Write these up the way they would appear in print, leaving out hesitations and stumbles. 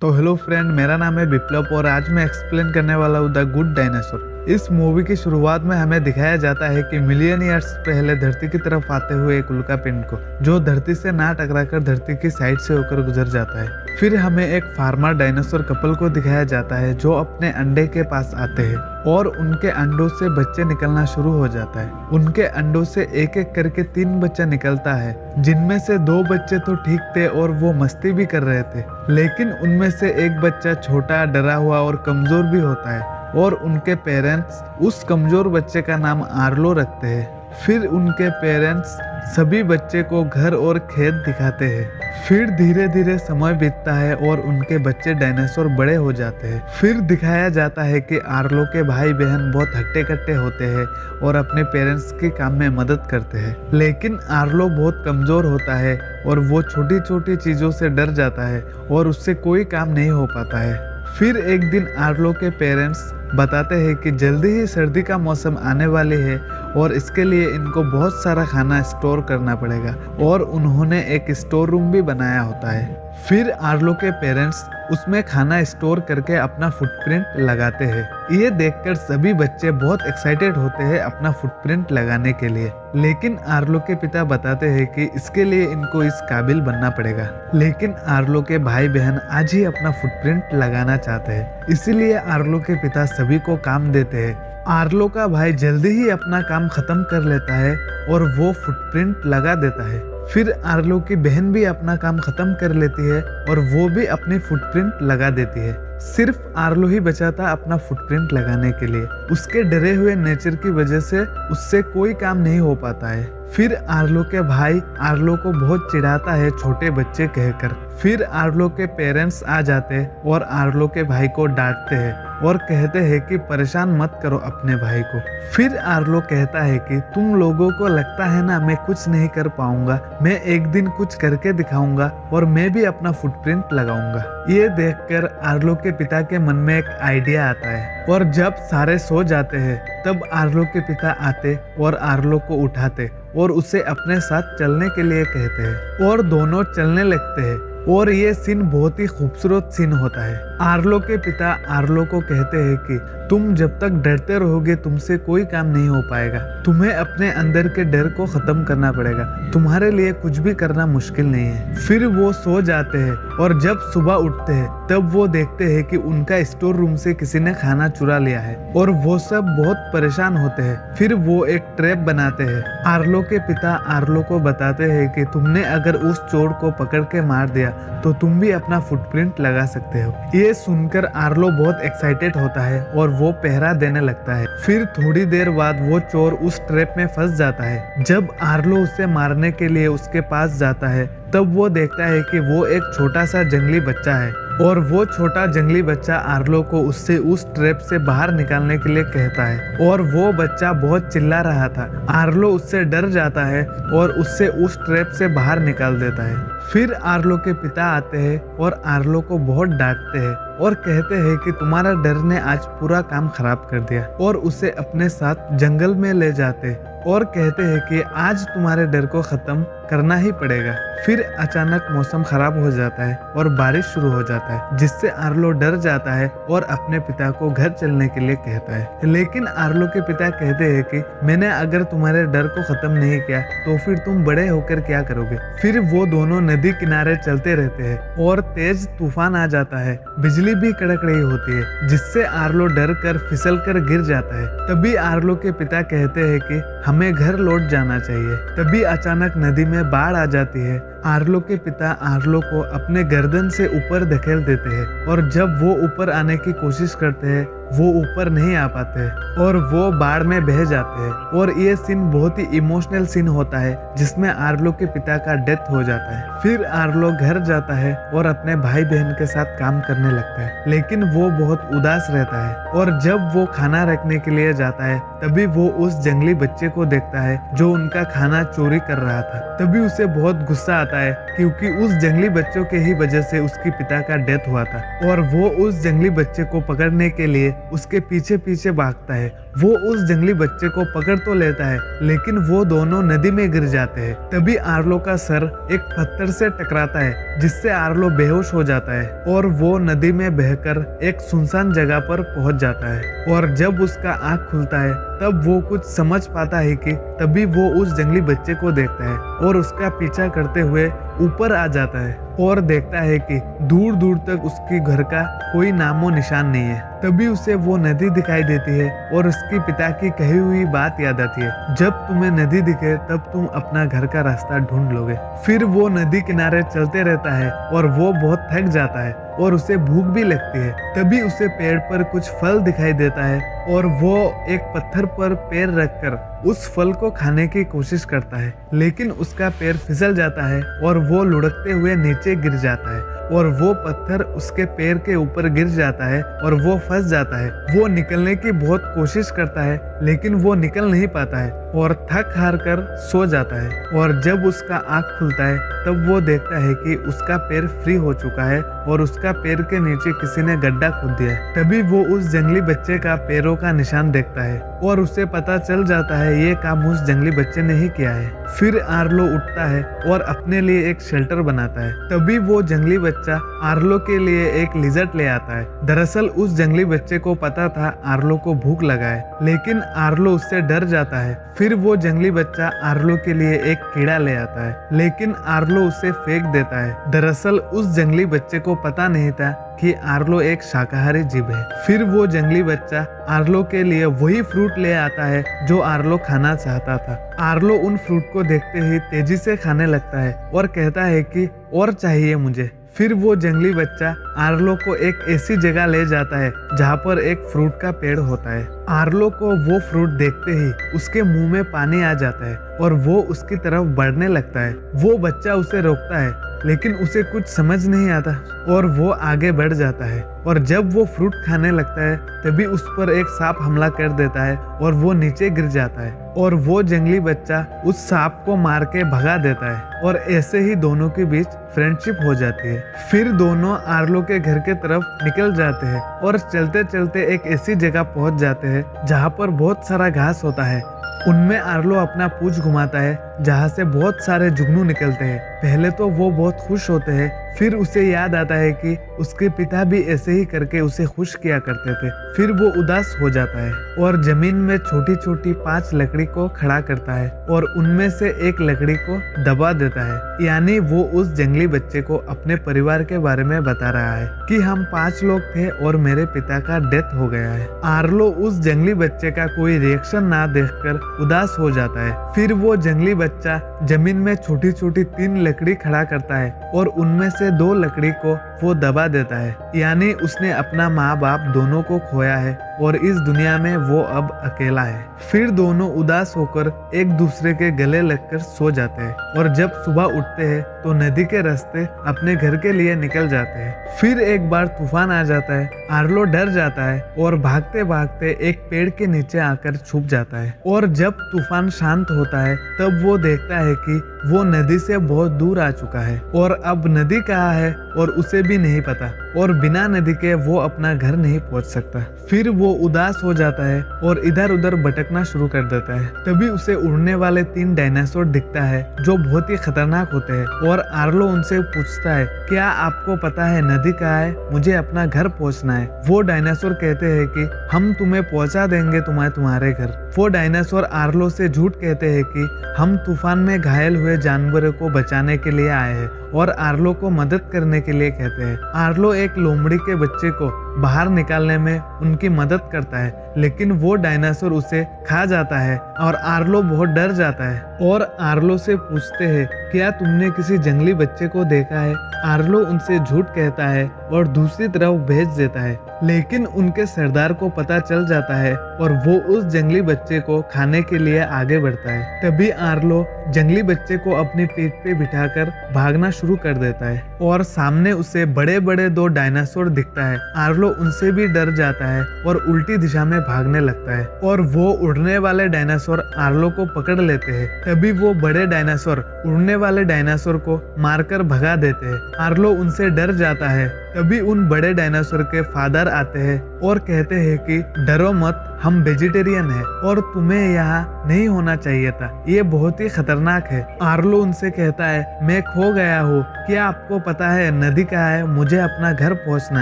तो hello friend, मेरा नाम है विप्लव और आज मैं एक्सप्लेन करने वाला हूँ द गुड डायनासोर। इस मूवी की शुरुआत में हमें दिखाया जाता है कि मिलियन ईयर्स पहले धरती की तरफ आते हुए एक उल्का पिंड को, जो धरती से ना टकराकर धरती की साइड से होकर गुजर जाता है। फिर हमें एक फार्मर डायनासोर कपल को दिखाया जाता है जो अपने अंडे के पास आते हैं और उनके अंडों से बच्चे निकलना शुरू हो जाता है। उनके अंडों से एक एक करके 3 बच्चा निकलता है, जिनमें से 2 बच्चे तो ठीक थे और वो मस्ती भी कर रहे थे, लेकिन उनमें से एक बच्चा छोटा, डरा हुआ और कमजोर भी होता है और उनके पेरेंट्स उस कमजोर बच्चे का नाम आर्लो रखते हैं। फिर उनके पेरेंट्स सभी बच्चे को घर और खेत दिखाते हैं। फिर धीरे धीरे समय बीतता है और उनके बच्चे डायनासोर बड़े हो जाते हैं। फिर दिखाया जाता है कि आर्लो के भाई बहन बहुत हट्टे कट्टे होते हैं और अपने पेरेंट्स के काम में मदद करते हैं, लेकिन आर्लो बहुत कमजोर होता है और वो छोटी छोटी चीजों से डर जाता है और उससे कोई काम नहीं हो पाता है। फिर एक दिन आर्लो के पेरेंट्स बताते हैं कि जल्दी ही सर्दी का मौसम आने वाली है और इसके लिए इनको बहुत सारा खाना स्टोर करना पड़ेगा और उन्होंने एक स्टोर रूम भी बनाया होता है। फिर आर्लो के पेरेंट्स उसमें खाना स्टोर करके अपना फुटप्रिंट लगाते हैं। ये देखकर सभी बच्चे बहुत एक्साइटेड होते हैं अपना फुटप्रिंट लगाने के लिए, लेकिन आर्लो के पिता बताते हैं कि इसके लिए इनको इस काबिल बनना पड़ेगा। लेकिन आर्लो के भाई बहन आज ही अपना फुटप्रिंट लगाना चाहते हैं, इसीलिए आर्लो के पिता सभी को काम देते हैं। आर्लो का भाई जल्दी ही अपना काम खत्म कर लेता है और वो फुटप्रिंट लगा देता है। फिर आर्लो की बहन भी अपना काम खत्म कर लेती है और वो भी अपनी फुटप्रिंट लगा देती है। सिर्फ आर्लो ही बचा था अपना फुटप्रिंट लगाने के लिए। उसके डरे हुए नेचर की वजह से उससे कोई काम नहीं हो पाता है। फिर आर्लो के भाई आर्लो को बहुत चिढ़ाता है छोटे बच्चे कहकर। फिर आर्लो के पेरेंट्स आ जाते हैं और आर्लो के भाई को डांटते हैं और कहते हैं कि परेशान मत करो अपने भाई को। फिर आर्लो कहता है कि तुम लोगों को लगता है ना मैं कुछ नहीं कर पाऊंगा, मैं एक दिन कुछ करके दिखाऊंगा और मैं भी अपना फुटप्रिंट लगाऊंगा। ये देखकर आर्लो के पिता के मन में एक आइडिया आता है और जब सारे सो जाते हैं तब आर्लो के पिता आते और आर्लो को उठाते और उसे अपने साथ चलने के लिए कहते हैं और दोनों चलने लगते हैं और ये सीन बहुत ही खूबसूरत सीन होता है। आर्लो के पिता आर्लो को कहते हैं कि तुम जब तक डरते रहोगे तुमसे कोई काम नहीं हो पाएगा, तुम्हें अपने अंदर के डर को खत्म करना पड़ेगा, तुम्हारे लिए कुछ भी करना मुश्किल नहीं है। फिर वो सो जाते हैं और जब सुबह उठते हैं तब वो देखते हैं कि उनका स्टोर रूम से किसी ने खाना चुरा लिया है और वो सब बहुत परेशान होते हैं। फिर वो एक ट्रैप बनाते हैं। आर्लो के पिता आर्लो को बताते हैं कि तुमने अगर उस चोर को पकड़ के मार दिया तो तुम भी अपना फुटप्रिंट लगा सकते हो। ये सुनकर आर्लो बहुत एक्साइटेड होता है और वो पहरा देने लगता है। फिर थोड़ी देर बाद वो चोर उस ट्रैप में फंस जाता है। जब आर्लो उसे मारने के लिए उसके पास जाता है तब वो देखता है कि वो एक छोटा सा जंगली बच्चा है और वो छोटा जंगली बच्चा आर्लो को उससे उस ट्रैप से बाहर निकालने के लिए कहता है और वो बच्चा बहुत चिल्ला रहा था। आर्लो उससे डर जाता है और उससे उस ट्रैप से बाहर निकाल देता है। फिर आर्लो के पिता आते हैं और आर्लो को बहुत डांटते हैं और कहते हैं कि तुम्हारा डर ने आज पूरा काम खराब कर दिया और उसे अपने साथ जंगल में ले जाते और कहते हैं कि आज तुम्हारे डर को खत्म करना ही पड़ेगा। फिर अचानक मौसम खराब हो जाता है और बारिश शुरू हो जाता है, जिससे आर्लो डर जाता है और अपने पिता को घर चलने के लिए कहता है। लेकिन आर्लो के पिता कहते हैं कि मैंने अगर तुम्हारे डर को खत्म नहीं किया तो फिर तुम बड़े होकर क्या करोगे। फिर वो दोनों नदी किनारे चलते रहते हैं और तेज तूफान आ जाता है, बिजली भी कड़क रही होती है, जिससे आर्लो डर कर फिसल कर गिर जाता है। तभी आर्लो के पिता कहते हैं कि हमें घर लौट जाना चाहिए। तभी अचानक नदी में बाढ़ आ जाती है। आर्लो के पिता आर्लो को अपने गर्दन से ऊपर धकेल देते हैं और जब वो ऊपर आने की कोशिश करते हैं वो ऊपर नहीं आ पाते और वो बाढ़ में बह जाते हैं और ये सीन बहुत ही इमोशनल सीन होता है जिसमें आर्लो के पिता का डेथ हो जाता है। फिर आर्लो घर जाता है और अपने भाई बहन के साथ काम करने लगता है, लेकिन वो बहुत उदास रहता है और जब वो खाना रखने के लिए जाता है तभी वो उस जंगली बच्चे को देखता है जो उनका खाना चोरी कर रहा था। तभी उसे बहुत गुस्सा जाता है क्योंकि उस जंगली बच्चों के ही वजह से उसकी पिता का डेथ हुआ था और वो उस जंगली बच्चे को पकड़ने के लिए उसके पीछे पीछे भागता है। वो उस जंगली बच्चे को पकड़ तो लेता है लेकिन वो दोनों नदी में गिर जाते हैं। तभी आर्लो का सर एक पत्थर से टकराता है जिससे आर्लो बेहोश हो जाता है और वो नदी में बहकर एक सुनसान जगह पर पहुंच जाता है। और जब उसका आँख खुलता है तब वो कुछ समझ पाता है कि तभी वो उस जंगली बच्चे को देखता है और उसका पीछा करते हुए ऊपर आ जाता है और देखता है कि दूर दूर तक उसके घर का कोई नामो निशान नहीं है। तभी उसे वो नदी दिखाई देती है और उसके पिता की कही हुई बात याद आती है, जब तुम्हें नदी दिखे तब तुम अपना घर का रास्ता ढूंढ लोगे। फिर वो नदी किनारे चलते रहता है और वो बहुत थक जाता है और उसे भूख भी लगती है। तभी उसे पेड़ पर कुछ फल दिखाई देता है और वो एक पत्थर पर पैर रखकर उस फल को खाने की कोशिश करता है लेकिन उसका पैर फिसल जाता है और वो लुढ़कते हुए नीचे गिर जाता है और वो पत्थर उसके पैर के ऊपर गिर जाता है और वो फंस जाता है। वो निकलने की बहुत कोशिश करता है लेकिन वो निकल नहीं पाता है और थक हार कर सो जाता है। और जब उसका आँख खुलता है तब वो देखता है कि उसका पैर फ्री हो चुका है और उसका पैर के नीचे किसी ने गड्ढा खोद दिया है। तभी वो उस जंगली बच्चे का पैरों का निशान देखता है और उसे पता चल जाता है ये काम उस जंगली बच्चे ने ही किया है। फिर आर्लो उठता है और अपने लिए एक शेल्टर बनाता है। तभी वो जंगली बच्चा आर्लो के लिए एक लिजर्ट ले आता है। दरअसल उस जंगली बच्चे को पता था आर्लो को भूख लगा है लेकिन आर्लो उससे डर जाता है। फिर वो जंगली बच्चा आर्लो के लिए एक कीड़ा ले आता है लेकिन आर्लो उसे फेंक देता है। दरअसल उस जंगली बच्चे को पता नहीं था कि आर्लो एक शाकाहारी जीव है। फिर वो जंगली बच्चा आर्लो के लिए वही फ्रूट ले आता है जो आर्लो खाना चाहता था। आर्लो उन फ्रूट को देखते ही तेजी से खाने लगता है और कहता है कि और चाहिए मुझे। फिर वो जंगली बच्चा आर्लो को एक ऐसी जगह ले जाता है जहाँ पर एक फ्रूट का पेड़ होता है। आर्लो को वो फ्रूट देखते ही उसके मुंह में पानी आ जाता है और वो उसकी तरफ बढ़ने लगता है। वो बच्चा उसे रोकता है लेकिन उसे कुछ समझ नहीं आता और वो आगे बढ़ जाता है। और जब वो फ्रूट खाने लगता है तभी उस पर एक सांप हमला कर देता है और वो नीचे गिर जाता है और वो जंगली बच्चा उस सांप को मार के भगा देता है और ऐसे ही दोनों के बीच फ्रेंडशिप हो जाती है। फिर दोनों आर्लो के घर के तरफ निकल जाते हैं और चलते चलते एक ऐसी जगह पहुंच जाते हैं जहाँ पर बहुत सारा घास होता है। उनमें आर्लो अपना पूंछ घुमाता है जहाँ से बहुत सारे जुगनू निकलते हैं। पहले तो वो बहुत खुश होते हैं फिर उसे याद आता है कि उसके पिता भी ऐसे ही करके उसे खुश किया करते थे। फिर वो उदास हो जाता है और जमीन में छोटी छोटी 5 लकड़ी को खड़ा करता है और उनमें से एक लकड़ी को दबा देता है। यानी वो उस जंगली बच्चे को अपने परिवार के बारे में बता रहा है कि हम 5 लोग थे और मेरे पिता का डेथ हो गया है। आर्लो उस जंगली बच्चे का कोई रिएक्शन ना देखकर उदास हो जाता है। फिर वो जंगली बच्चा जमीन में छोटी छोटी 3 लकड़ी खड़ा करता है और उनमें से 2 लकड़ी को वो दबा देता है। यानी उसने अपना माँ बाप दोनों को खोया है और इस दुनिया में वो अब अकेला है। फिर दोनों उदास होकर एक दूसरे के गले लगकर सो जाते हैं और जब सुबह उठते हैं तो नदी के रास्ते अपने घर के लिए निकल जाते हैं। फिर एक बार तूफान आ जाता है। आर्लो डर जाता है और भागते भागते एक पेड़ के नीचे आकर छुप जाता है और जब तूफान शांत होता है तब वो देखता है कि वो नदी से बहुत दूर आ चुका है और अब नदी कहाँ है और उसे भी नहीं पता और बिना नदी के वो अपना घर नहीं पहुंच सकता। फिर वो उदास हो जाता है और इधर उधर भटकना शुरू कर देता है। तभी उसे उड़ने वाले 3 डायनासोर दिखता है जो बहुत ही खतरनाक होते हैं और आर्लो उनसे पूछता है क्या आपको पता है नदी कहाँ है, मुझे अपना घर पहुंचना है। वो डायनासोर कहते हैं कि हम तुम्हें पहुंचा देंगे तुम्हारे घर। वो डायनासोर आर्लो से झूठ कहते हैं कि हम तूफान में घायल हुए जानवरों को बचाने के लिए आए हैं और आर्लो को मदद करने के लिए कहते हैं। आर्लो एक लोमड़ी के बच्चे को बाहर निकालने में उनकी मदद करता है लेकिन वो डायनासोर उसे खा जाता है और आर्लो बहुत डर जाता है और आर्लो से पूछते हैं क्या तुमने किसी जंगली बच्चे को देखा है। आर्लो उनसे झूठ कहता है और दूसरी तरफ भेज देता है लेकिन उनके सरदार को पता चल जाता है और वो उस जंगली बच्चे को खाने के लिए आगे बढ़ता है। तभी आर्लो जंगली बच्चे को अपनी पीठ पे बिठाकर भागना शुरू कर देता है और सामने उसे बड़े बड़े 2 डायनासोर दिखता है। आर्लो आर्लो उनसे भी डर जाता है और उल्टी दिशा में भागने लगता है और वो उड़ने वाले डायनासोर आर्लो को पकड़ लेते हैं। तभी वो बड़े डायनासोर उड़ने वाले डायनासोर को मारकर भगा देते हैं। आर्लो उनसे डर जाता है। तभी उन बड़े डायनासोर के फादर आते हैं और कहते हैं कि डरो मत, हम वेजिटेरियन हैं और तुम्हें यहाँ नहीं होना चाहिए था, ये बहुत ही खतरनाक है। आर्लो उनसे कहता है मैं खो गया हूँ, क्या आपको पता है नदी कहाँ है, मुझे अपना घर पहुँचना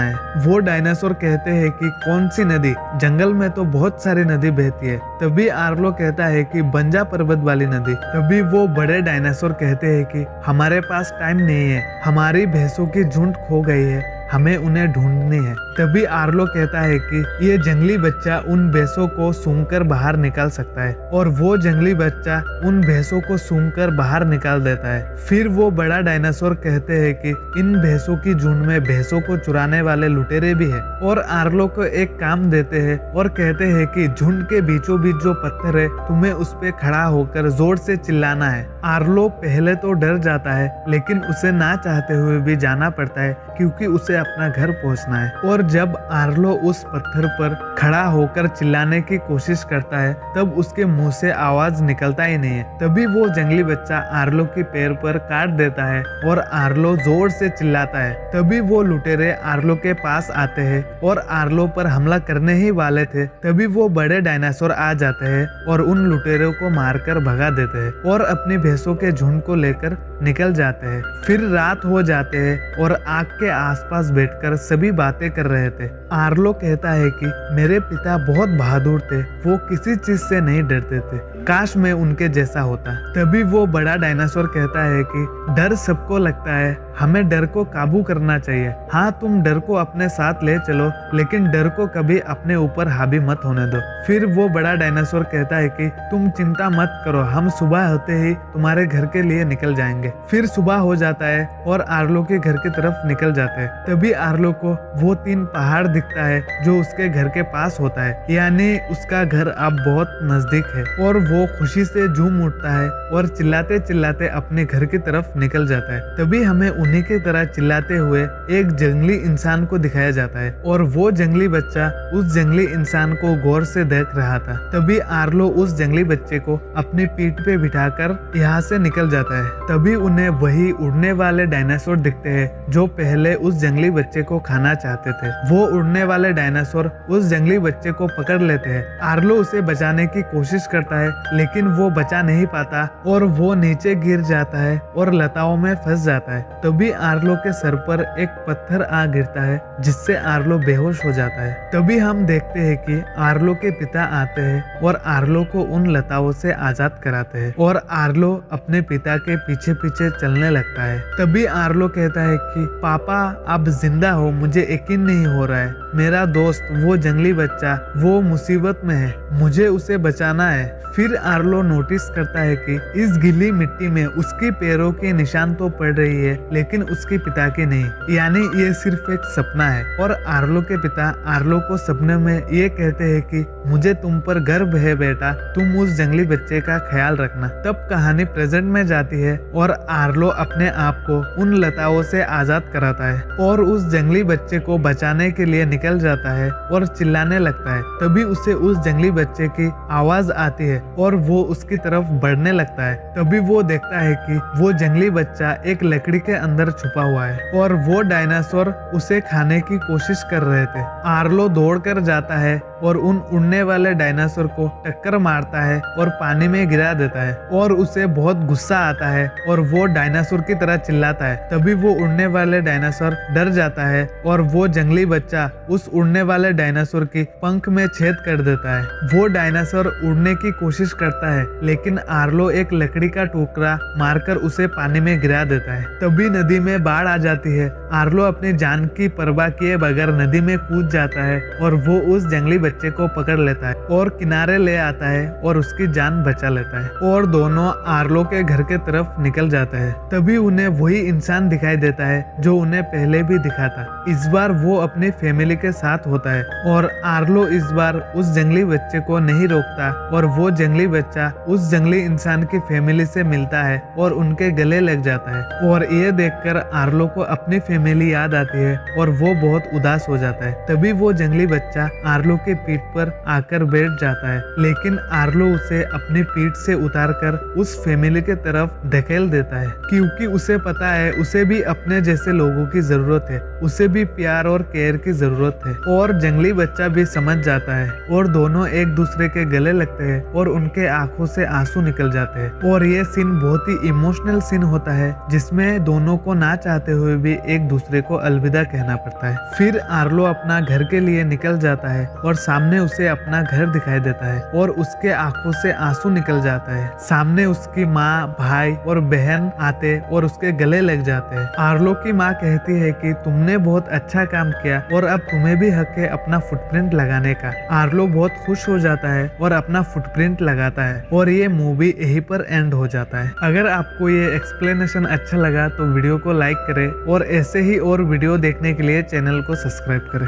है। वो डायनासोर कहते हैं कि कौन सी नदी, जंगल में तो बहुत सारी नदी बहती है। तभी आर्लो कहता है कि बंजा पर्वत वाली नदी। तभी वो बड़े डायनासोर कहते हैं कि हमारे पास टाइम नहीं है, हमारी भैंसों की झुंड खो गई है, हमें उन्हें ढूंढनी है। तभी आर्लो कहता है कि ये जंगली बच्चा उन भैंसों को सूंघकर बाहर निकाल सकता है और वो जंगली बच्चा उन भैंसों को सूंघकर बाहर निकाल देता है। फिर वो बड़ा डायनासोर कहते हैं कि इन भैंसों की झुंड में भैंसों को चुराने वाले लुटेरे भी है और आर्लो को एक काम देते हैं और कहते हैं कि झुंड के बीचों बीच जो पत्थर है तुम्हें उस पे खड़ा होकर जोर से चिल्लाना है। आर्लो पहले तो डर जाता है लेकिन उसे ना चाहते हुए भी जाना पड़ता है क्योंकि उसे अपना घर पहुंचना है। और जब आर्लो उस पत्थर पर खड़ा होकर चिल्लाने की कोशिश करता है तब उसके मुंह से आवाज निकलता ही नहीं है। तभी वो जंगली बच्चा आर्लो के पैर पर काट देता है और आर्लो जोर से चिल्लाता है। तभी वो लुटेरे आर्लो के पास आते हैं और आर्लो पर हमला करने ही वाले थे। तभी वो बड़े डायनासोर आ जाते हैं और उन लुटेरों को मारकर भगा देते हैं और अपनी भैंसों के झुंड को लेकर निकल जाते हैं। फिर रात हो जाते हैं और आग के आसपास बैठकर सभी बातें कर रहे थे। आर्लो कहता है कि मेरे पिता बहुत बहादुर थे, वो किसी चीज से नहीं डरते थे, काश मैं उनके जैसा होता। तभी वो बड़ा डायनासोर कहता है कि डर सबको लगता है, हमें डर को काबू करना चाहिए। हाँ, तुम डर को अपने साथ ले चलो लेकिन डर को कभी अपने ऊपर हावी मत होने दो। फिर वो बड़ा डायनासोर कहता है कि तुम चिंता मत करो, हम सुबह होते ही तुम्हारे घर के लिए निकल जाएंगे। फिर सुबह हो जाता है और आर्लो के घर की तरफ निकल जाते हैं। तभी आर्लो को वो 3 पहाड़ दिखता है जो उसके घर के पास होता है, यानी उसका घर अब बहुत नजदीक है और वो खुशी से झूम उठता है और चिल्लाते चिल्लाते अपने घर की तरफ निकल जाता है। तभी हमें उन्हीं की तरह चिल्लाते हुए एक जंगली इंसान को दिखाया जाता है और वो जंगली बच्चा उस जंगली इंसान को गौर से देख रहा था। तभी आर्लो उस जंगली बच्चे को अपनी पीठ पे बिठाकर यहाँ से निकल जाता है। तभी उन्हें वही उड़ने वाले डायनासोर दिखते हैं जो पहले उस जंगली बच्चे को खाना चाहते थे। वो उड़ने वाले डायनासोर उस जंगली बच्चे को पकड़ लेते हैं। आर्लो उसे बचाने की कोशिश करता है लेकिन वो बचा नहीं पाता और वो नीचे गिर जाता है और लताओं में फंस जाता है। तभी आर्लो के सर पर एक पत्थर आ गिरता है जिससे आर्लो बेहोश हो जाता है। तभी हम देखते हैं कि आर्लो के पिता आते हैं और आर्लो को उन लताओं से आजाद कराते हैं और आर्लो अपने पिता के पीछे पीछे चलने लगता है। तभी आर्लो कहता है कि पापा आप जिंदा हो, मुझे यकीन नहीं हो रहा है। मेरा दोस्त वो जंगली बच्चा वो मुसीबत में है, मुझे उसे बचाना है। फिर आर्लो नोटिस करता है कि इस गीली मिट्टी में उसके पैरों के निशान तो पड़ रही है लेकिन उसके पिता के नहीं, यानी ये सिर्फ एक सपना है। और आर्लो के पिता आर्लो को सपने में ये कहते हैं कि मुझे तुम पर गर्व है बेटा, तुम उस जंगली बच्चे का ख्याल रखना। तब कहानी प्रेजेंट में जाती है और आर्लो अपने आप को उन लताओं से आजाद कराता है और उस जंगली बच्चे को बचाने के लिए निकल जाता है और चिल्लाने लगता है। तभी उसे उस जंगली बच्चे की आवाज आती है और वो उसकी तरफ बढ़ने लगता है। तभी वो देखता है कि वो जंगली बच्चा एक लकड़ी के अंदर छुपा हुआ है और वो डायनासोर उसे खाने की कोशिश कर रहे थे। आर्लो दौड़कर जाता है और उन उड़ने वाले डायनासोर को टक्कर मारता है और पानी में गिरा देता है और उसे बहुत गुस्सा आता है और वो डायनासोर की तरह चिल्लाता है। तभी वो उड़ने वाले डायनासोर डर जाता है और वो जंगली बच्चा उस उड़ने वाले डायनासोर की पंख में छेद कर देता है। वो डायनासोर उड़ने की कोशिश करता है लेकिन आर्लो एक लकड़ी का टुकड़ा मारकर उसे पानी में गिरा देता है। तभी नदी में बाढ़ आ जाती है। आर्लो अपनी जान की परवाह किए बगैर नदी में कूद जाता है और वो उस जंगली बच्चे को पकड़ लेता है और किनारे ले आता है और उसकी जान बचा लेता है और दोनों आर्लो के घर के तरफ निकल जाता है। तभी उन्हें वही इंसान दिखाई देता है जो उन्हें पहले भी दिखा था। इस बार वो अपनी फैमिली के साथ होता है और आर्लो इस बार उस जंगली बच्चे को नहीं रोकता और वो जंगली बच्चा उस जंगली इंसान की फैमिली से मिलता है और उनके गले लग जाता है और ये देखकर आर्लो को अपनी फैमिली याद आती है और वो बहुत उदास हो जाता है। तभी वो जंगली बच्चा आर्लो के पीठ पर आकर बैठ जाता है, लेकिन आर्लो उसे अपनी पीठ से उतारकर उस फैमिली के तरफ धकेल देता है क्योंकि उसे पता है उसे भी अपने जैसे लोगों की जरूरत है, उसे भी प्यार और केयर की जरूरत है। और जंगली बच्चा भी समझ जाता है और दोनों एक दूसरे के गले लगते हैं और उनके आंखों से आंसू निकल जाते हैं और ये सीन बहुत ही इमोशनल सीन होता है जिसमें दोनों को ना चाहते हुए भी एक दूसरे को अलविदा कहना पड़ता है। फिर आर्लो अपना घर के लिए निकल जाता है और सामने उसे अपना घर दिखाई देता है और उसके आंखों से आंसू निकल जाता है। सामने उसकी माँ, भाई और बहन आते और उसके गले लग जाते हैं। आर्लो की माँ कहती है कि तुमने बहुत अच्छा काम किया और अब तुम्हें भी हक है अपना फुटप्रिंट लगाने का। आर्लो बहुत खुश हो जाता है और अपना फुटप्रिंट लगाता है और ये मूवी यहीं पर एंड हो जाता है। अगर आपको ये एक्सप्लेनेशन अच्छा लगा तो वीडियो को लाइक करें और ऐसे ही और वीडियो देखने के लिए चैनल को सब्सक्राइब करें।